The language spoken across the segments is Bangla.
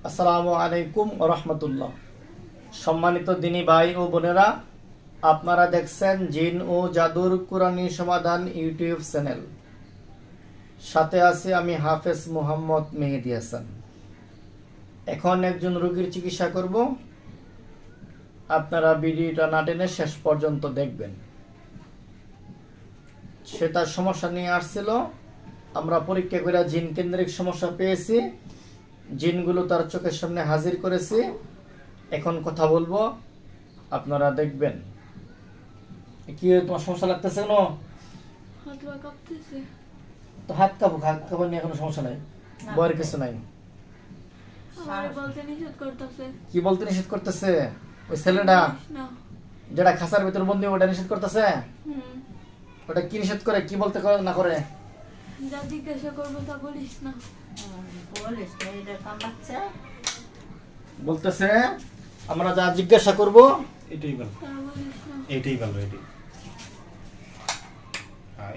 আসসালামু আলাইকুম ওয়া রাহমাতুল্লাহ। সম্মানিত দিনী ভাই ও বোনেরা, আপনারা দেখছেন জিন ও জাদুর কুরআনী সমাধান ইউটিউব চ্যানেল। সাথে আছি আমি হাফেজ মোহাম্মদ মেহেদী হাসান। এখন একজন রোগীর চিকিৎসা করব। আপনারা ভিডিওটা না টেনে শেষ পর্যন্ত দেখবেন। সে তার সমস্যা নিয়ে আসছিল। আমরা পরীক্ষা করে জিন কেন্দ্রিক সমস্যা পেয়েছি। জিনগুলো তার চোখের সামনে হাজির করেছি। এখন কথা বলবো, আপনারা দেখবেন। কি তোমার সমস্যা লাগতেছে? কেন তো হাত কাঁপো নিয়ে কোনো সমস্যা নাই, বয়ের কিছু নাই। কি বলতে নিষেধ করতেছে? ওই ছেলেটা যেটা খাঁচার ভিতর বন্দি, ওটা নিষেধ করতেছে। ওটা কি নিষেধ করে, কি বলতে না করে? যা জিজ্ঞাসা করবো তা বলিস না। বলতেছে আমরা যা জিজ্ঞাসা করব এটাই ভালো, এটাই ভালো, এটাই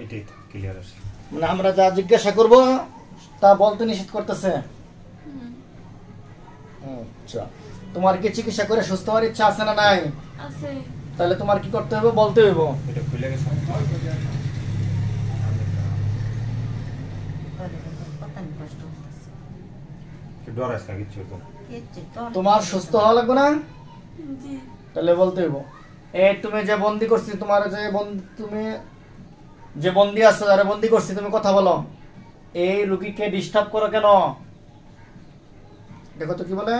এটাই ক্লিয়ার আছে। মানে আমরা যা জিজ্ঞাসা করব তা বলতে নিষেধ করতেছে। আচ্ছা, তোমার কি চিকিৎসা করে সুস্থ হওয়ার ইচ্ছা আছে না নাই? আছে। তাহলে তোমার কি করতে হবে বলতে হইব। এটা খুলে গেছে। তোমার সুস্থ হওয়া লাগবে না? জি। তাহলে বলতে হইব। এই তুমি যে বন্দি করছি, তোমার যে তুমি যে বন্দি আছো, যারা বন্দি করছি, তুমি কথা বলো। এই রোগীকে ডিস্টার্ব করো কেন? দেখো তো কি বলে।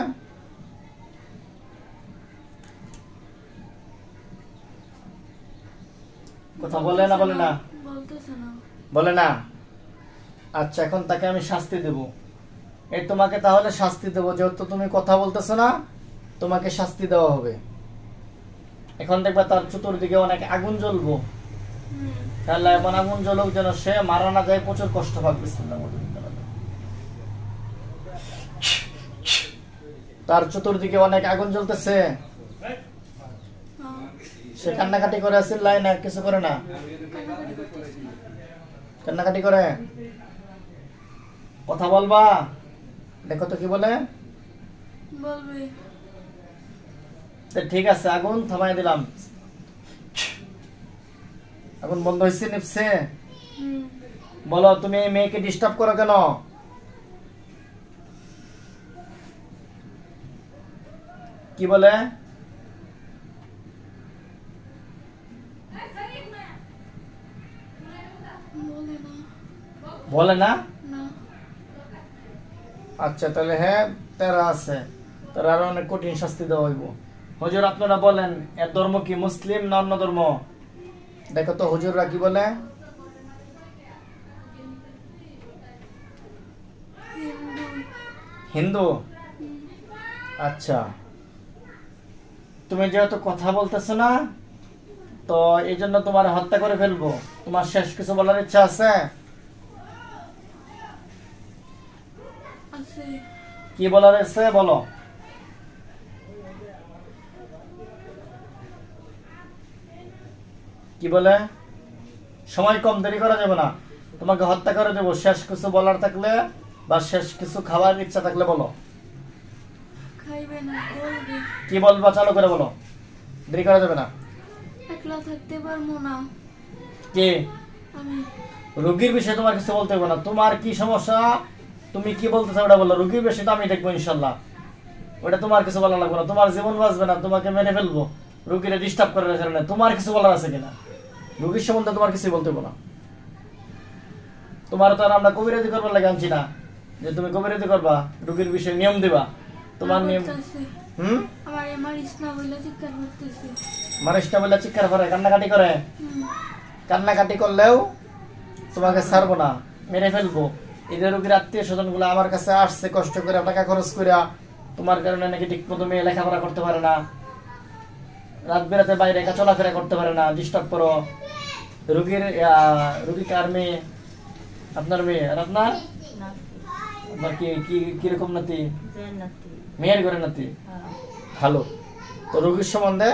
কথা বলে না? বলে না? বলতেছে না। বলে না। আচ্ছা, এখন তাকে আমি শাস্তি দেব। এই তোমাকে তাহলে শাস্তি দেবো, যেহেতু তুমি কথা বলতেছো না, তোমাকে শাস্তি দেওয়া হবে। এখন দেখবা তার চতুর্দিকে অনেক আগুন জ্বলবো। তাহলে এমন আগুন জ্বলুক যেন সে মারা না যায়, প্রচুর কষ্ট পাক। বিসমিল্লাহ। তার চতুর্দিকে অনেক আগুন জ্বলতেছে। সে কান্নাকাটি করে আছে, না কিছু করে না? কান্নাকাটি করে। কথা বলবা? দেখো তো কি বলে। বলবে। ঠিক আছে, আগুন থামাই দিলাম। আগুন বন্ধ হয়েছে, নিপছে। বলো, তুমি এই মেয়েকে ডিস্টার্ব করো কেন? কি বলে? বলে না? আচ্ছা, তাহলে হ্যাঁ তারা আছে, তার আরো অনেক কঠিন শাস্তি দেওয়া হইব। হুজুর, আপনারা বলেন এর ধর্ম কি, মুসলিম না অন্য ধর্ম? দেখো তো হুজুররা কি বলে। হিন্দু। আচ্ছা, তুমি যেহেতু কথা বলতেছো না, তো এই জন্য তোমার হত্যা করে ফেলবো। তোমার শেষ কিছু বলার ইচ্ছা আছে? কি বলার আছে বলো। কি বলে? সময় কম, দেরি করা যাবে না। তোমাকে হত্যা করে দেবো। শেষ কিছু বলার থাকলে বা শেষ কিছু খাওয়ার ইচ্ছা থাকলে বলো। খাইবে না, বলবে। কি বলবা চালু করে বলো, দেরি করা যাবে না। একলা থাকতে পারবো না। কি? আমি। রোগীর বিষয়ে তোমার কিছু বলতে হবে না। তোমার কি সমস্যা, তুমি কি বলতে চাও ওটা বলো। রোগীর বিষয়ে তো আমি দেখবো ইনশাল্লাহ। ওটা তোমার কিছু বলা লাগবে না। তোমার জীবন বাঁচবে না, তোমাকে মেরে ফেলবো রোগীরা ডিস্টার্ব করার কারণে। তোমার কিছু বলার আছে কিনা? রোগীর সম্বন্ধে তোমার কিছু বলতে হবে না। তোমার তো আর আমরা কবিরাজি করবার লাগে আনছি না যে তুমি কবিরাজি করবা, রোগীর বিষয়ে নিয়ম দিবা। তোমার নিয়ম। মারিস না বলে চিৎকার করে, কান্নাকাটি করে। কান্নাকাটি করলেও তোমাকে ছাড়বো না, মেরে ফেলবো। এদের রোগীর আত্মীয় স্বজন গুলো আমার কাছে আসছে কষ্ট করে, টাকা খরচ করে। তোমার কারণে নাকি ঠিক মতো মেয়ে লেখাপড়া করতে পারে না, রাত বেরাতে বাইরে চলাফেরা করতে পারে না, ডিস্টার্ব করো। রোগী কার মেয়ে? আপনার মেয়ে। আর আপনার কি কিরকম নাতি? মেয়ের ঘরে নাতি। ভালো। তো রোগীর সম্বন্ধে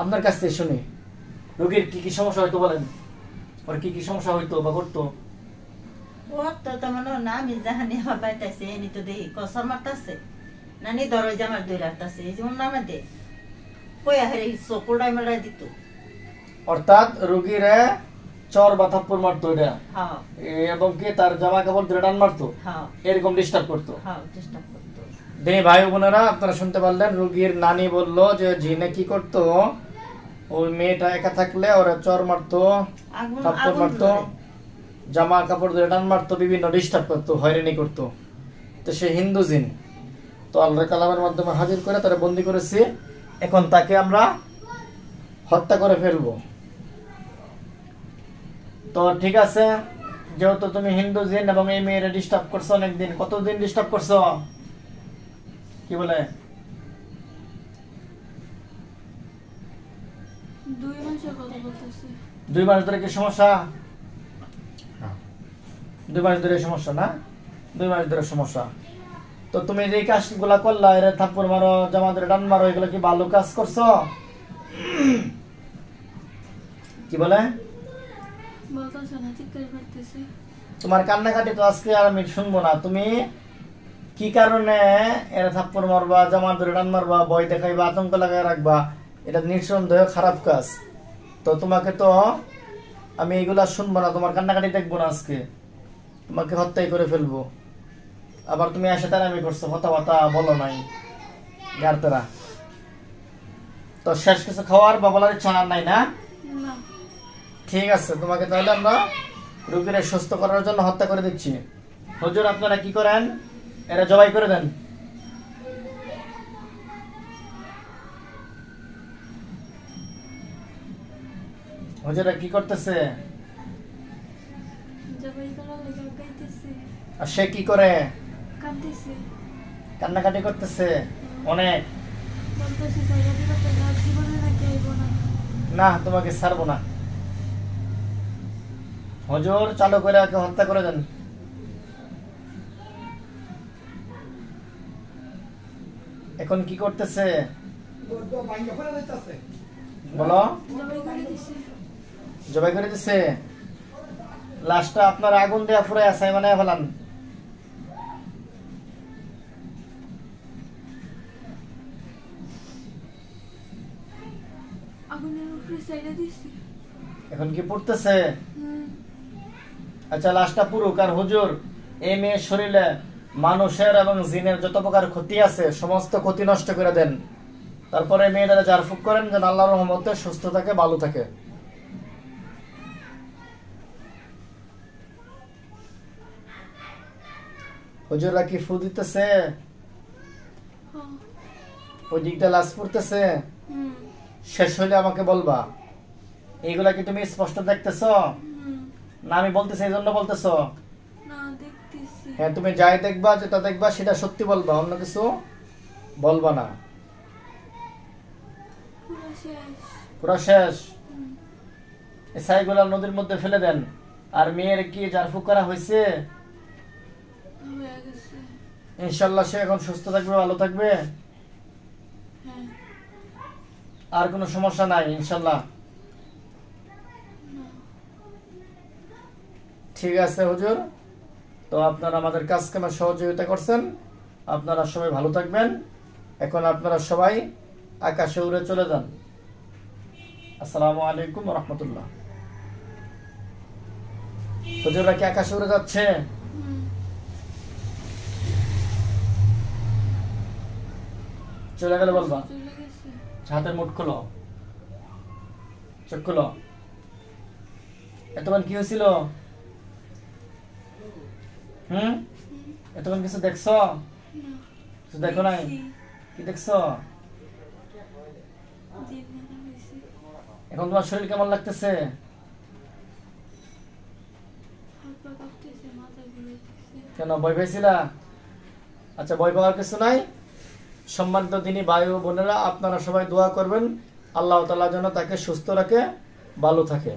আপনার কাছ থেকে শুনি, রোগীর কি কি সমস্যা হয়তো বলেন। ওর কি কি সমস্যা হইতো বা করতো? ওর তো তেমন না, আমি জাহানি আমার বাড়িতে এনি তো দেখি কসর মারতেছে। নানি ধরো যে আমার দুই রাখতেছে এই যেমন নামে দে কই আহে চকুটাই মেলায় দিত অর্থাৎ রোগীরে চর বা থাপ্পড় মারতো এটা, হ্যাঁ এবং কি তার জামা কাপড় ধরে টান মারতো, হ্যাঁ এরকম ডিস্টার্ব করতো। হ্যাঁ চেষ্টা করতো। দিনী ভাই বোনেরা, আপনারা শুনতে পারলেন, রোগীর নানি বলল যে জিনে কি করতো, ওই মেয়েটা একা থাকলে ওরা চর মারতো, আগুন থাপ্পড় আগুন মারতো, ধরে। জামা কাপড় ধরে টান মারতো, বিভিন্ন ডিস্টার্ব করতো, হয়রানি করতো। তো সে হিন্দু জিন, তো আল্লাহ কালামের মাধ্যমে হাজির করে তারা বন্দি করেছি। এখন তাকে আমরা হত্যা করে ফেলবো। তো ঠিক আছে, যেহেতু তুমি হিন্দু জিন এবং এই মেয়েরা ডিস্টার্ব করছো অনেকদিন, কতদিন ডিস্টার্ব করছো কি বলে? 2 মাসের কথা বলতেছে। 2 মাস ধরে কি সমস্যা? হ্যাঁ 2 মাস ধরে সমস্যা না? 2 মাস ধরে সমস্যা। তো তুমি যে কাজগুলা করলা, এর থাপ্পড় মারো, জামা ধরে টান মারো, এগুলো কি ভালো কাজ করছো? কি বলে? বলতেছে না, চিৎকার করতেছে। তোমার কান্নাকাটি তো আজকে আর আমি শুনবো না। তুমি কি কারণে এর থাপ্পড় মারবা, জামা ধরে টান মারবা, ভয় দেখাইবা, আতঙ্ক লাগাই রাখবা? এটা নিঃসন্দেহ খারাপ কাজ। তো তোমাকে তো আমি এগুলা শুনবো না, তোমার কান্নাকাটি দেখবো না, আজকে তোমাকে হত্যাই করে ফেলবো। আবার তুমি এসে তারা আমি করছো, কথাবার্তা বলো নাই গারতেরা। তো শেষ কিছু খাওয়ার বা বলার ইচ্ছা আর নাই না? না, ঠিক আছে, তোমাকে তাহলে আমরা রোগীরা সুস্থ করার জন্য হত্যা করে দিচ্ছি। হুজুর আপনারা কি করেন, এরা জবাই করে দেন। হুজুরা কি করতেছে? জবাই করার লেগে গাইতেছে, আর সে কি করে? কাঁদতেছে। কান্নাকাটি করতেছে অনেক। বলতেছে জায়গা দিবা তো না, জীবনে নাকি আইব না। না, তোমাকে ছাড়বো না। হুজুর চালু করে ওকে হত্যা করে দেন। এখন কি করতেছে বলো? জবাই করে দিছে। জবাই করে দিছে। লাশটা আপনার আগুন দেয়া ফুরাই আছে, মানে ফেলান। আগুনের উপরে সাইডে দিছে। এখন কি পড়তেছে? হুম, আচ্ছা, লাশটা পুরুক। আর হুজুর, এই মেয়ের শরীরে মানুষের এবং জিনের যত প্রকার ক্ষতি আছে, সমস্ত ক্ষতি নষ্ট করে দেন। তারপরে মেয়েরা জারফুক করেন যেন আল্লাহর রহমতে সুস্থ থাকে, ভালো থাকে। হুজুররা কি ফু দিতেছে? হ্যাঁ, ওই দিকটা লাশ পড়তেছে। হুম, শেষ হইলে আমাকে বলবা। এইগুলা কি তুমি স্পষ্ট দেখতেছ হুম। না আমি বলতেছি এই জন্য বলতেছ? না, দেখতেছি। হ্যাঁ, তুমি যাই দেখবা, যেটা দেখবা সেটা সত্যি বলবা, অন্য কিছু বলবা না। পুরো শেষ। পুরো শেষ। হুম, এই ছাইগুলা নদীর মধ্যে ফেলে দেন। আর মেয়ের কি জারফুক করা হয়েছে? হয়ে গেছে। ইনশাল্লাহ সে এখন সুস্থ থাকবে, ভালো থাকবে, হ্যাঁ, আর কোনো সমস্যা নাই ইনশাল্লাহ। না। ঠিক আছে হুজুর, তো আপনারা আমাদের কাজ কামে সহযোগিতা করছেন, আপনারা সবাই ভালো থাকবেন। এখন আপনারা সবাই আকাশে উড়ে চলে যান। আসসালামু আলাইকুম রহমতুল্লাহ। হুজুররা কি আকাশে উড়ে যাচ্ছে? হুম, চলে গেলে বলবা। চলে গেছে। হাতের মুঠ খুলো, চোখ খুলো। এতক্ষণ কি হয়েছিল? এতক্ষণ কিছু দেখছো? না, কিছু দেখো নাই? দেখছি। কি দেখছো? জিন মারা হয়েছে। এখন তোমার শরীর কেমন লাগতেছে? হাত পা কাঁপতেছে, মাথা ঘুরাইতেছে। কেন, ভয় পেয়েছিলা? আচ্ছা, ভয় পাওয়ার কিছু নাই। সম্মানিত দিনী ভাই ও বোনেরা, আপনারা সবাই দোয়া করবেন আল্লাহ তাআলা যেন তাকে সুস্থ রাখে, ভালো থাকে।